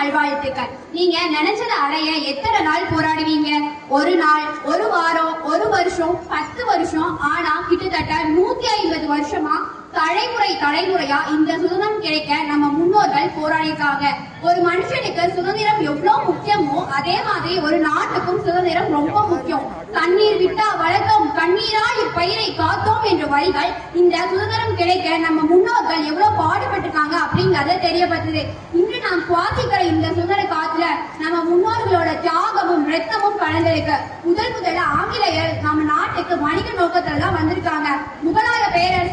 நல்வாழ்த்துக்கள். நீங்க நினைச்சதை அடைய எத்தனை நாள் போராடுவீங்க? ஒரு நாள், ஒரு வாரம், ஒரு வருஷம், 10 வருஷம், ஆனா கிட்டத்தட்ட 150 வருஷமா தலைமுறையா இந்த சுதந்திரம் கிடைக்க நம்ம முன்னோர்கள் போராடிருக்காங்க. ஒரு மனுஷனுக்கு சுதந்திரம் எவ்வளவு முக்கியமோ அதே மாதிரி ஒரு நாட்டுக்கும் சுதந்திரம் ரொம்ப முக்கியம். தண்ணீர் விட்டா வழக்கம், கண்ணீரால் இப்பயிரை காத்தோம் என்ற வரிகள் இந்த சுதந்திரம் கிடைக்க நம்ம முன்னோர்கள் எவ்வளவு பாடுபட்டிருக்காங்க அப்படிங்கறத தெரியப்பட்டது. இன்று நாம் சுவாசிக்கிற இந்த சுதந்திர காத்துல நம்ம முன்னோர்களோட தியாகமும் ரத்தமும் கலந்திருக்கு. முதல்ல ஆங்கிலேயர் நம்ம நாட்டுக்கு வணிக நோக்கத்துல தான் வந்திருக்காங்க. முகலாய பேரரசு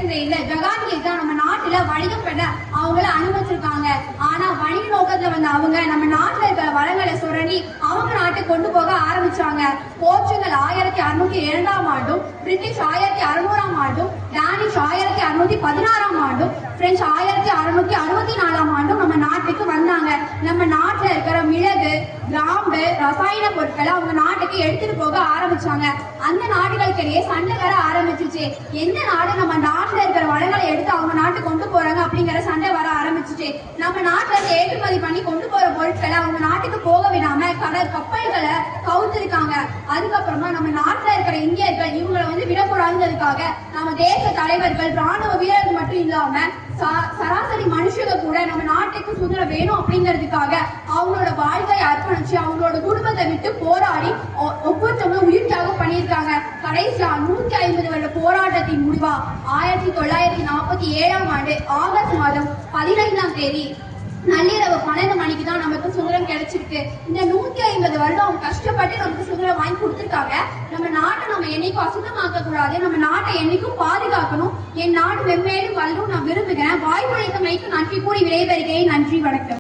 ஜஹாங்கீர் தான் நம்ம நாட்டுல வணிகம் பண்ண அவங்கள அனுமதிச்சிருக்காங்க. ஆனா வணிக நோக்கத்துல வந்த அவங்க நம்ம நாட்டுல இருக்கிற வளங்களை சுரண்டி அவங்க நாட்டுக்கு கொண்டு போக ஆரம்பிச்சாங்க. போர்ச்சுகல் 1602ஆம் ஆண்டும், பிரிட்டிஷ் 1600ஆம் ஆண்டும், டானிஷ் 1616ஆம் ஆண்டும், பிரெஞ்சு 1664ஆம் ஆண்டும் நம்ம நாட்டுக்கு வந்தாங்க. நம்ம நாட்டுல இருக்கிற மிளகு, கிராம்பு, ரசாயன பொருட்களை அவங்க நாட்டுக்கு எடுத்துட்டு போக ஆரம்பிச்சாங்க. அந்த நாடுகளுக்கிடையே சண்டை வர ஆரம்பிச்சிச்சு. எந்த நாடு நம்ம நாட்டுல இருக்கிற வளங்களை எடுத்து அவங்க நாட்டுக்கு கொண்டு போறாங்க அப்படிங்கிற சண்டை வர ஆரம்பிச்சிச்சு. நம்ம நாட்டுல இருந்து ஏற்றுமதி பண்ணி கொண்டு போற பொருட்களை அவங்க நாட்டுக்கு போக விடாம கப்பல்களை கவுத்திருக்காங்க. அதுக்கப்புறமா நம்ம நாட்டுல இருக்கிற இந்தியர்கள் இவங்களை விடக்கூடாதுக்காக நம்ம தேச தலைவர்கள், ராணுவ வீரர்கள் மட்டும் இல்லாம சராசரி மனுஷங்க கூட நம்ம நாட்டுக்கு சுதந்திரம் வேணும் அப்படிங்கிறதுக்காக அவங்களோட வாழ்க்கையை அர்ப்பணிச்சு அவங்களோட குடும்பத்தை விட்டு போராடி ஒவ்வொருத்தவங்களும் உயிர் தியாகம் பண்ணியிருக்காங்க. கடைசியா 150 வருட போராட்டத்தின் முடிவா 1947ஆம் ஆண்டு ஆகஸ்ட் மாதம் 15ஆம் தேதி நள்ளிரவு 12 மணிக்கு தான் நமக்கு சுதந்திரம் கிடைச்சிருக்கு. இந்த 150 வருடம் அவங்க கஷ்டப்பட்டு நமக்கு சுதந்திரம் வாங்கி கொடுத்துருக்காங்க. நம்ம நாட்டை நம்ம என்னைக்கும் அசுத்தமாக்க கூடாது. நம்ம நாட்டை என்னைக்கும் பாதுகாக்கணும். என் நாடு வெவ்வேறு வல்லும் நான் விரும்புகிறேன். வாய்ப்பு அளித்தமைக்கு நன்றி கூறி விடைபெறுகிறேன். நன்றி, வணக்கம்.